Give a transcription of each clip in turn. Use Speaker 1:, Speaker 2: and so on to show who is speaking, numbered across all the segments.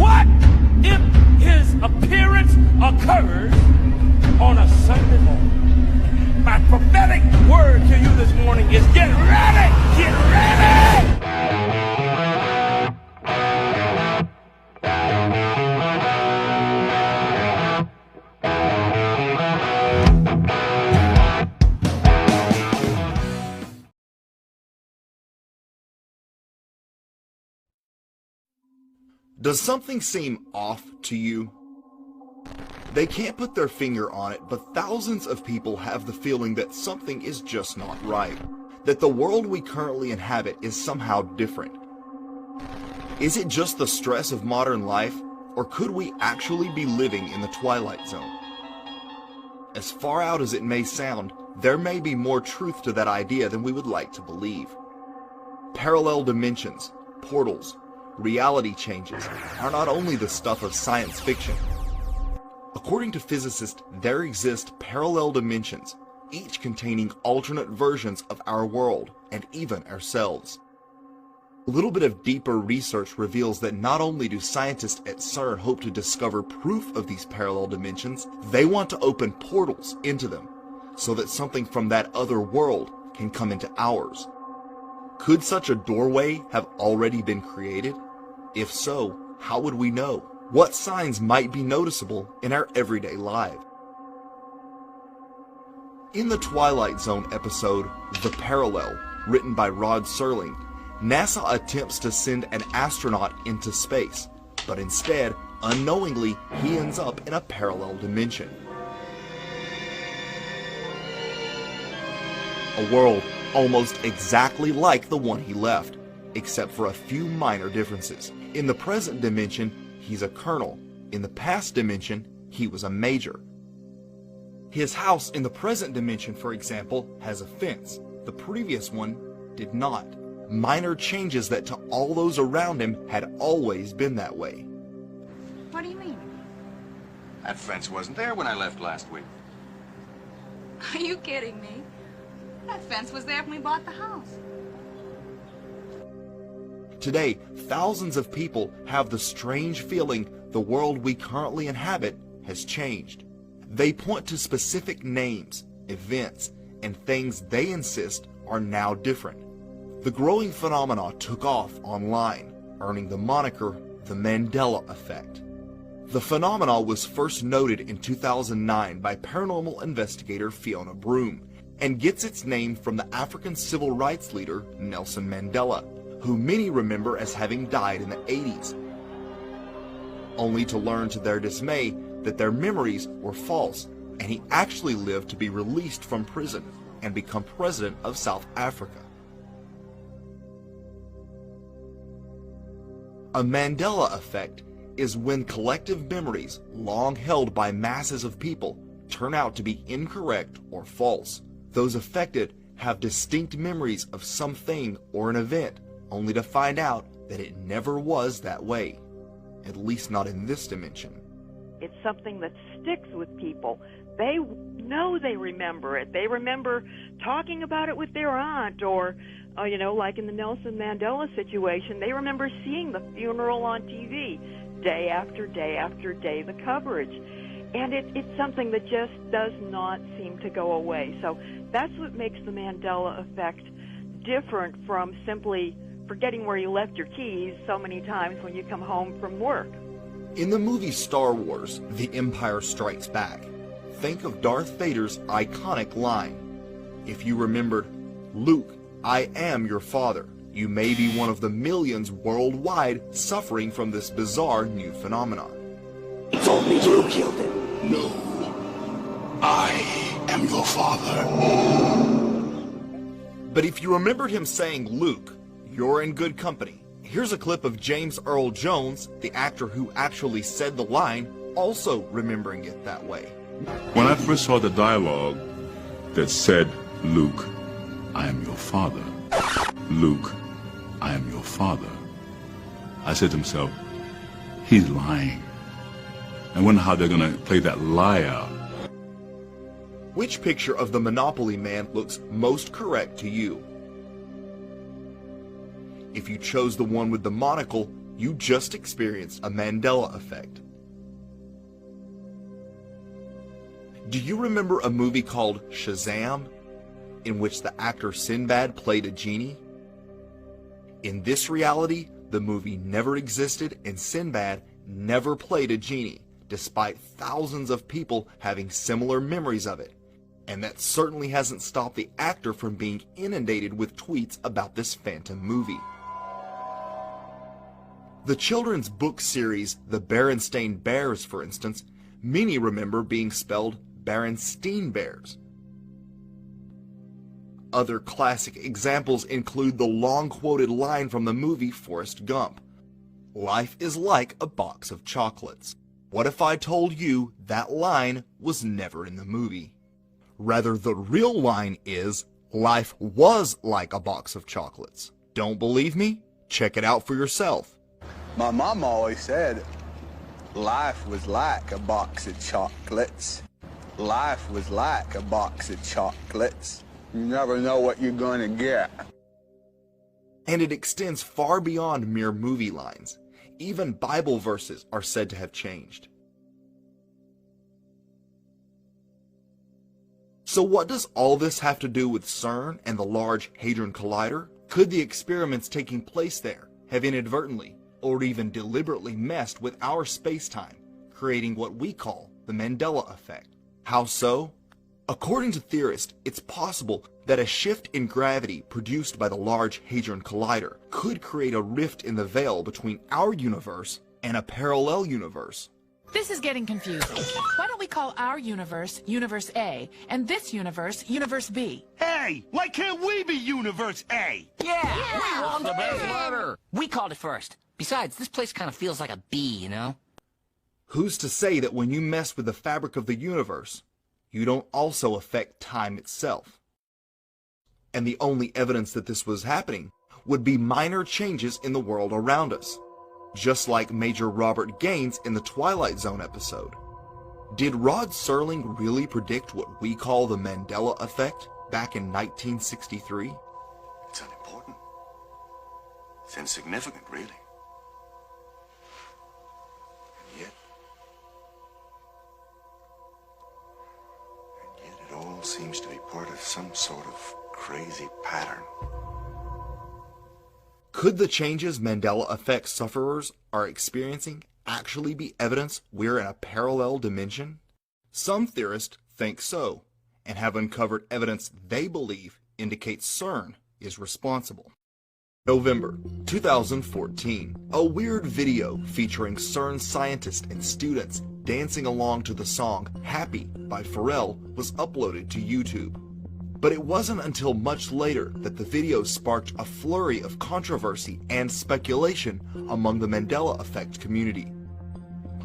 Speaker 1: What if his appearance occurs on a Sunday morning? My prophetic word to you this morning is get ready! Get ready!
Speaker 2: Does something seem off to you? They can't put their finger on it, but thousands of people have the feeling that something is just not right, that the world we currently inhabit is somehow different. Is it just the stress of modern life, or could we actually be living in the twilight zone? As far out as it may sound, there may be more truth to that idea than we would like to believe. Parallel dimensions, portals, reality changes are not only the stuff of science fiction. According to physicists, there exist parallel dimensions, each containing alternate versions of our world and even ourselves. A little bit of deeper research reveals that not only do scientists at CERN hope to discover proof of these parallel dimensions, they want to open portals into them so that something from that other world can come into ours. Could such a doorway have already been created? If so, how would we know? What signs might be noticeable in our everyday life? In the Twilight Zone episode, The Parallel, written by Rod Serling, NASA attempts to send an astronaut into space, but instead, unknowingly, he ends up in a parallel dimension. A world almost exactly like the one he left, except for a few minor differences. In the present dimension, he's a colonel. In the past dimension, he was a major. His house in the present dimension, for example, has a fence. The previous one did not. Minor changes that to all those around him had always been that way.
Speaker 3: What do you mean?
Speaker 4: That fence wasn't there when I left last week.
Speaker 3: Are you kidding me? That fence was there when we bought the house.
Speaker 2: Today, thousands of people have the strange feeling the world we currently inhabit has changed. They point to specific names, events, and things they insist are now different. The growing phenomena took off online, earning the moniker the Mandela effect. The phenomena was first noted in 2009 by paranormal investigator Fiona Broom, and gets its name from the African civil rights leader Nelson Mandela, who many remember as having died in the 80s, only to learn to their dismay that their memories were false, and he actually lived to be released from prison and become president of South Africa. A Mandela effect is when collective memories long held by masses of people turn out to be incorrect or false. Those affected have distinct memories of something or an event, only to find out that it never was that way, at least not in this dimension.
Speaker 5: It's something that sticks with people. They know they remember it. They remember talking about it with their aunt, or, like in the Nelson Mandela situation, they remember seeing the funeral on TV day after day after day, the coverage. And it's something that just does not seem to go away. So that's what makes the Mandela effect different from simply forgetting where you left your keys so many times when you come home from work.
Speaker 2: In the movie Star Wars, The Empire Strikes Back, think of Darth Vader's iconic line. If you remembered, "Luke, I am your father," you may be one of the millions worldwide suffering from this bizarre new phenomenon.
Speaker 6: It's only you killed him. No, I am your father.
Speaker 2: But if you remembered him saying, "Luke, you're in good company," here's a clip of James Earl Jones, the actor who actually said the line, also remembering it that way.
Speaker 7: When I first saw the dialogue that said, "Luke, I am your father. Luke, I am your father," I said to myself, he's lying. I wonder how they're going to play that lie out.
Speaker 2: Which picture of the Monopoly Man looks most correct to you? If you chose the one with the monocle, You just experienced a Mandela effect. Do you remember a movie called Shazam, in which the actor Sinbad played a genie? In this reality, the movie never existed and Sinbad never played a genie, despite thousands of people having similar memories of it. And that certainly hasn't stopped the actor from being inundated with tweets about this phantom movie. The children's book series The Berenstain Bears, for instance, many remember being spelled Berenstein Bears. Other classic examples include the long-quoted line from the movie Forrest Gump, "Life is like a box of chocolates." What if I told you that line was never in the movie? Rather, the real line is, "Life was like a box of chocolates." Don't believe me? Check it out for yourself.
Speaker 8: My mom always said, life was like a box of chocolates. Life was like a box of chocolates. You never know what you're going to get.
Speaker 2: And it extends far beyond mere movie lines. Even Bible verses are said to have changed. So what does all this have to do with CERN and the Large Hadron Collider? Could the experiments taking place there have inadvertently or even deliberately messed with our space-time, creating what we call the Mandela effect? How so? According to theorists, it's possible that a shift in gravity produced by the Large Hadron Collider could create a rift in the veil between our universe and a parallel universe.
Speaker 9: This is getting confusing. Why don't we call our universe Universe A, and this universe Universe B?
Speaker 10: Hey, why can't we be Universe A?
Speaker 11: Yeah. We won the best letter. We called it first. Besides, this place kind of feels like a B, you know?
Speaker 2: Who's to say that when you mess with the fabric of the universe, you don't also affect time itself? And the only evidence that this was happening would be minor changes in the world around us, just like Major Robert Gaines in the Twilight Zone episode. Did Rod Serling really predict what we call the Mandela effect back in 1963?
Speaker 4: It's unimportant. It's insignificant, really. And yet it all seems to be part of some sort of crazy pattern.
Speaker 2: Could the changes Mandela effect sufferers are experiencing actually be evidence we're in a parallel dimension? Some theorists think so, and have uncovered evidence they believe indicates CERN is responsible. November 2014, a weird video featuring CERN scientists and students dancing along to the song Happy by Pharrell was uploaded to YouTube. But it wasn't until much later that the video sparked a flurry of controversy and speculation among the Mandela effect community.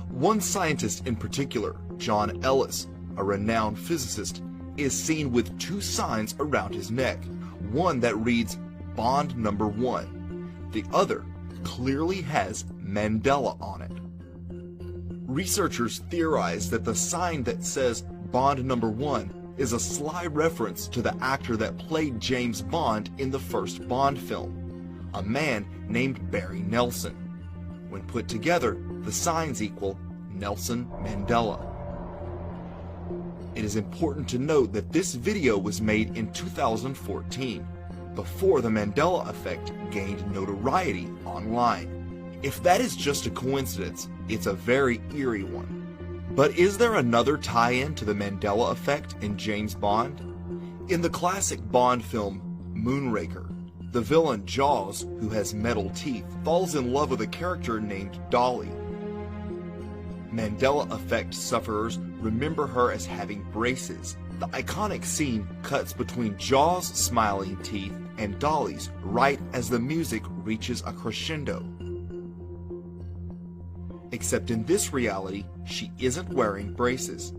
Speaker 2: One scientist in particular, John Ellis, a renowned physicist, is seen with two signs around his neck, one that reads Bond Number 1. The other clearly has Mandela on it. Researchers theorize that the sign that says Bond Number 1 is a sly reference to the actor that played James Bond in the first Bond film, a man named Barry Nelson. When put together, the signs equal Nelson Mandela. It is important to note that this video was made in 2014, before the Mandela effect gained notoriety online. If that is just a coincidence, it's a very eerie one. But is there another tie-in to the Mandela effect in James Bond? In the classic Bond film Moonraker, the villain Jaws, who has metal teeth, falls in love with a character named Dolly. Mandela effect sufferers remember her as having braces. The iconic scene cuts between Jaws' smiling teeth and Dolly's right as the music reaches a crescendo. Except in this reality, she isn't wearing braces,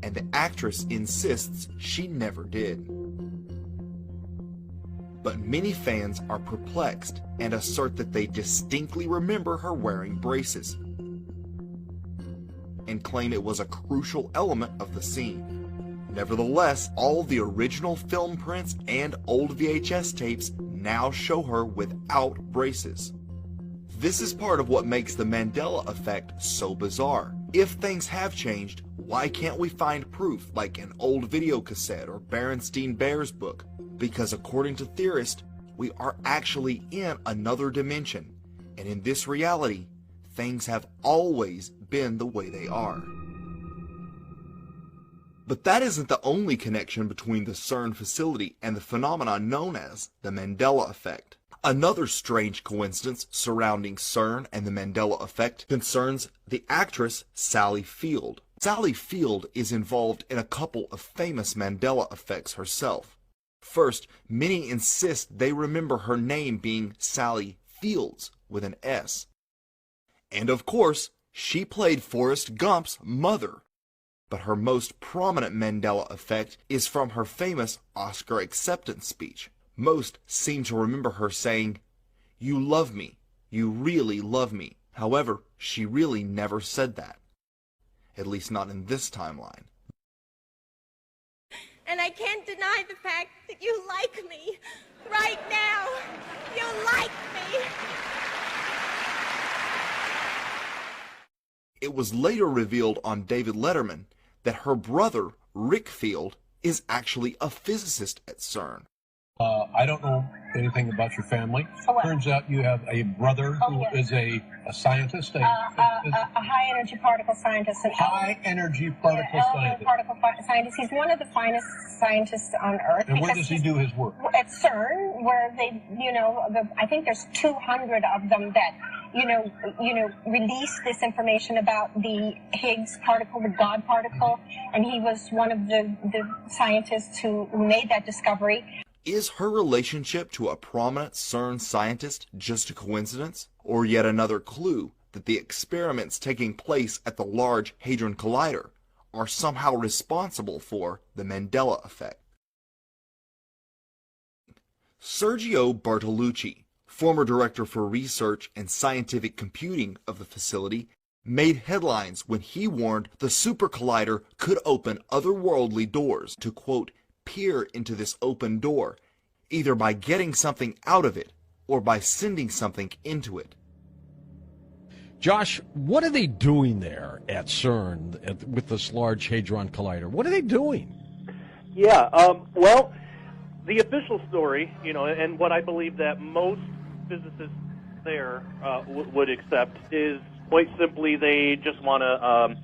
Speaker 2: and the actress insists she never did. But many fans are perplexed and assert that they distinctly remember her wearing braces, and claim it was a crucial element of the scene. Nevertheless, all the original film prints and old VHS tapes now show her without braces. This is part of what makes the Mandela effect so bizarre. If things have changed, why can't we find proof like an old video cassette or Berenstain Bears book? Because according to theorists, we are actually in another dimension, and in this reality, things have always been the way they are. But that isn't the only connection between the CERN facility and the phenomenon known as the Mandela effect. Another strange coincidence surrounding CERN and the Mandela effect concerns the actress Sally Field. Sally Field is involved in a couple of famous Mandela effects herself. First, many insist they remember her name being Sally Fields with an S. And of course, she played Forrest Gump's mother. But her most prominent Mandela effect is from her famous Oscar acceptance speech. Most seem to remember her saying, "You love me. You really love me." However, she really never said that. At least not in this timeline.
Speaker 12: And I can't deny the fact that you like me. Right now, you like me.
Speaker 2: It was later revealed on David Letterman that her brother, Rick Field, is actually a physicist at CERN.
Speaker 13: I don't know anything about your family. Turns out you have a brother who is a scientist, a
Speaker 12: high-energy particle scientist.
Speaker 13: High-energy particle
Speaker 12: scientist. He's one of the finest scientists on Earth.
Speaker 13: And where does he do his work?
Speaker 12: At CERN, where they, I think there's 200 of them that, release this information about the Higgs particle, the God particle, and he was one of the scientists who made that discovery.
Speaker 2: Is her relationship to a prominent CERN scientist just a coincidence, or yet another clue that the experiments taking place at the Large Hadron Collider are somehow responsible for the Mandela effect? Sergio Bartolucci, former director for research and scientific computing of the facility, made headlines when he warned the super collider could open otherworldly doors to, quote, peer into this open door, either by getting something out of it or by sending something into it.
Speaker 14: Josh, what are they doing there at CERN with this Large Hadron Collider? What are they doing?
Speaker 15: Yeah, well, the official story, and what I believe that most physicists there would accept is quite simply they just want to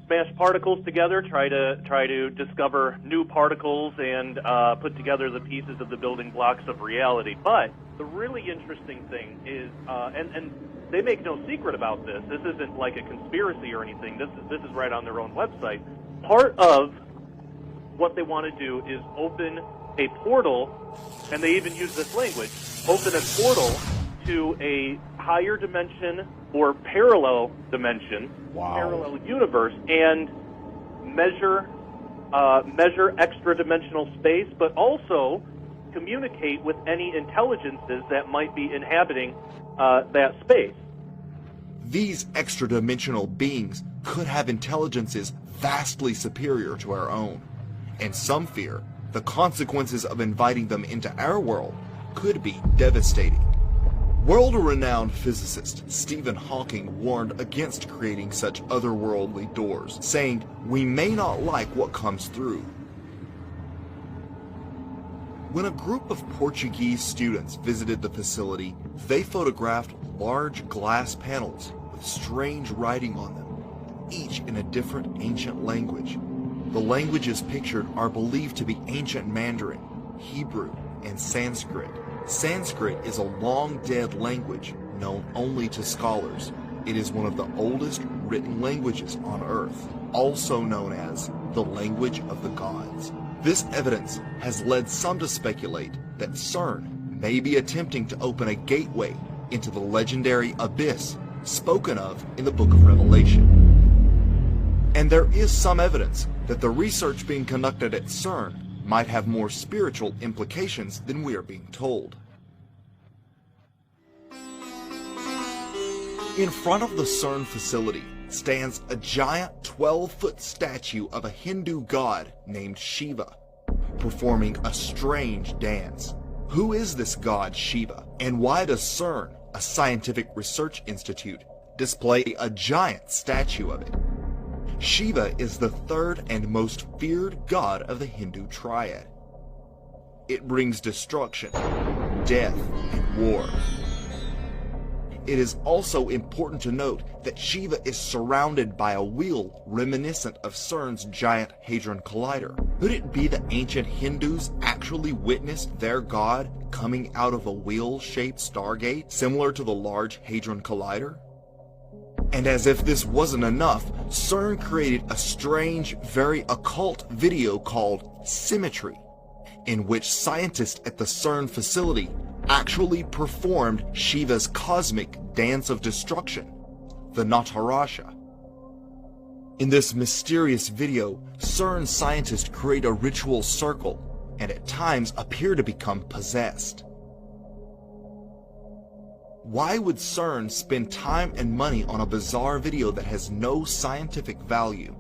Speaker 15: smash particles together, try to discover new particles and put together the pieces of the building blocks of reality. But the really interesting thing is, and they make no secret about this. This isn't like a conspiracy or anything. This is right on their own website. Part of what they want to do is open a portal, and they even use this language, open a portal to a higher dimension or parallel dimension, parallel universe, and measure extra-dimensional space, but also communicate with any intelligences that might be inhabiting that space.
Speaker 2: These extra-dimensional beings could have intelligences vastly superior to our own, and some fear the consequences of inviting them into our world could be devastating. World-renowned physicist Stephen Hawking warned against creating such otherworldly doors, saying, "We may not like what comes through." When a group of Portuguese students visited the facility, they photographed large glass panels with strange writing on them, each in a different ancient language. The languages pictured are believed to be ancient Mandarin, Hebrew, and Sanskrit. Sanskrit is a long-dead language known only to scholars. It is one of the oldest written languages on Earth, also known as the language of the gods. This evidence has led some to speculate that CERN may be attempting to open a gateway into the legendary abyss spoken of in the Book of Revelation. And there is some evidence that the research being conducted at CERN might have more spiritual implications than we are being told. In front of the CERN facility stands a giant 12-foot statue of a Hindu god named Shiva, performing a strange dance. Who is this god Shiva, and why does CERN, a scientific research institute, display a giant statue of it. Shiva is the third and most feared god of the Hindu triad. It brings destruction, death, and war. It is also important to note that Shiva is surrounded by a wheel reminiscent of CERN's giant Hadron Collider. Could it be that ancient Hindus actually witnessed their god coming out of a wheel-shaped stargate similar to the Large Hadron Collider? And as if this wasn't enough, CERN created a strange, very occult video called Symmetry, in which scientists at the CERN facility actually performed Shiva's cosmic dance of destruction, the Nataraja. In this mysterious video, CERN scientists create a ritual circle and at times appear to become possessed. Why would CERN spend time and money on a bizarre video that has no scientific value?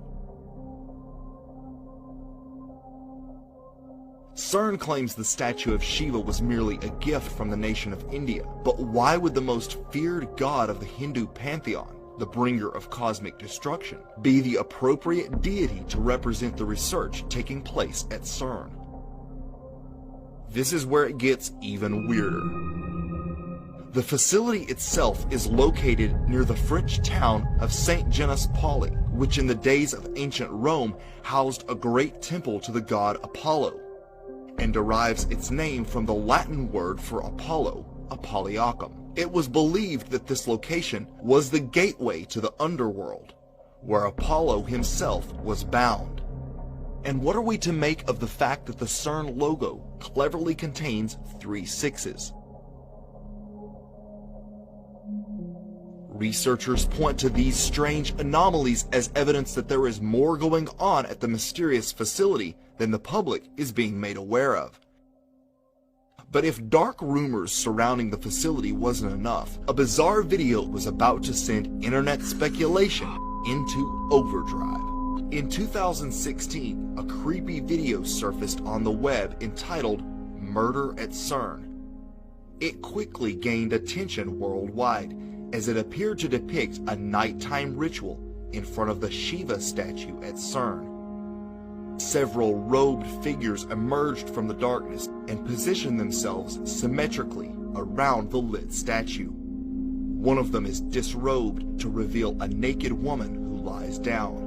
Speaker 2: CERN claims the statue of Shiva was merely a gift from the nation of India, but why would the most feared god of the Hindu pantheon, the bringer of cosmic destruction, be the appropriate deity to represent the research taking place at CERN? This is where it gets even weirder. The facility itself is located near the French town of Saint-Genès-Pauli, which in the days of ancient Rome housed a great temple to the god Apollo, and derives its name from the Latin word for Apollo, Apolliacum. It was believed that this location was the gateway to the underworld, where Apollo himself was bound. And what are we to make of the fact that the CERN logo cleverly contains 3 sixes? Researchers point to these strange anomalies as evidence that there is more going on at the mysterious facility than the public is being made aware of. But if dark rumors surrounding the facility wasn't enough, a bizarre video was about to send internet speculation into overdrive. In 2016, a creepy video surfaced on the web entitled "Murder at CERN." It quickly gained attention worldwide, as it appeared to depict a nighttime ritual in front of the Shiva statue at CERN. Several robed figures emerged from the darkness and positioned themselves symmetrically around the lit statue. One of them is disrobed to reveal a naked woman who lies down.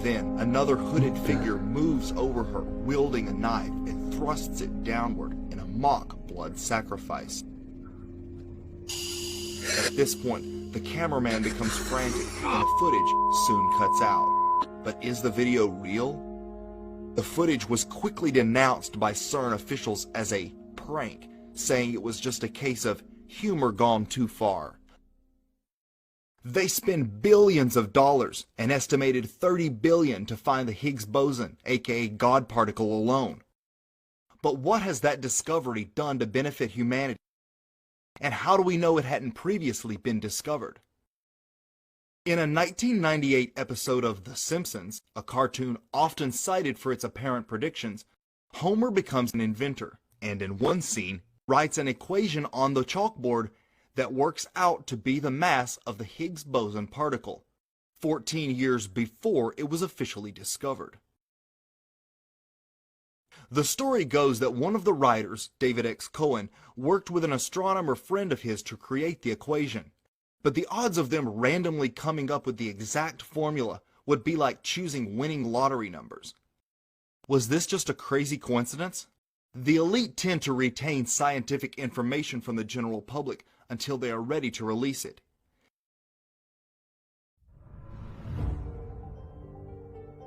Speaker 2: Then another hooded figure moves over her wielding a knife and thrusts it downward in a mock blood sacrifice. At this point, the cameraman becomes frantic and the footage soon cuts out. But is the video real? The footage was quickly denounced by CERN officials as a prank, saying it was just a case of humor gone too far. They spend billions of dollars, an estimated $30 billion, to find the Higgs boson, aka God particle, alone. But what has that discovery done to benefit humanity? And how do we know it hadn't previously been discovered? In a 1998 episode of The Simpsons, a cartoon often cited for its apparent predictions, Homer becomes an inventor, and in one scene, writes an equation on the chalkboard that works out to be the mass of the Higgs boson particle, 14 years before it was officially discovered. The story goes that one of the writers, David X. Cohen, worked with an astronomer friend of his to create the equation, but the odds of them randomly coming up with the exact formula would be like choosing winning lottery numbers. Was this just a crazy coincidence? The elite tend to retain scientific information from the general public until they are ready to release it.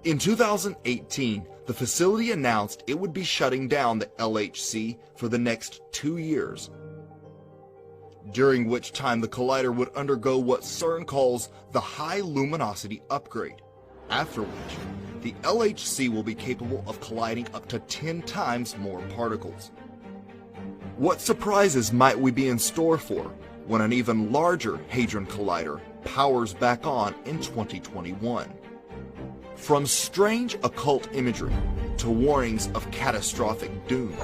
Speaker 2: In 2018, the facility announced it would be shutting down the LHC for the next 2 years, during which time the collider would undergo what CERN calls the high luminosity upgrade, after which the LHC will be capable of colliding up to 10 times more particles. What surprises might we be in store for when an even larger Hadron Collider powers back on in 2021? From strange occult imagery to warnings of catastrophic doom,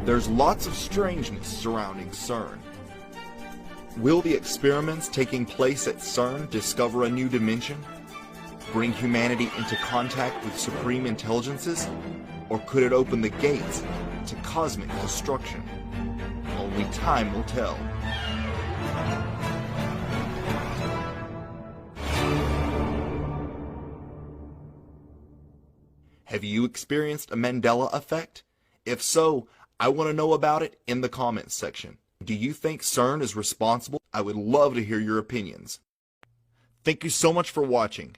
Speaker 2: there's lots of strangeness surrounding CERN. Will the experiments taking place at CERN discover a new dimension? Bring humanity into contact with supreme intelligences? Or could it open the gates to cosmic destruction? Only time will tell. Have you experienced a Mandela effect? If so, I want to know about it in the comments section. Do you think CERN is responsible? I would love to hear your opinions. Thank you so much for watching.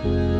Speaker 16: you.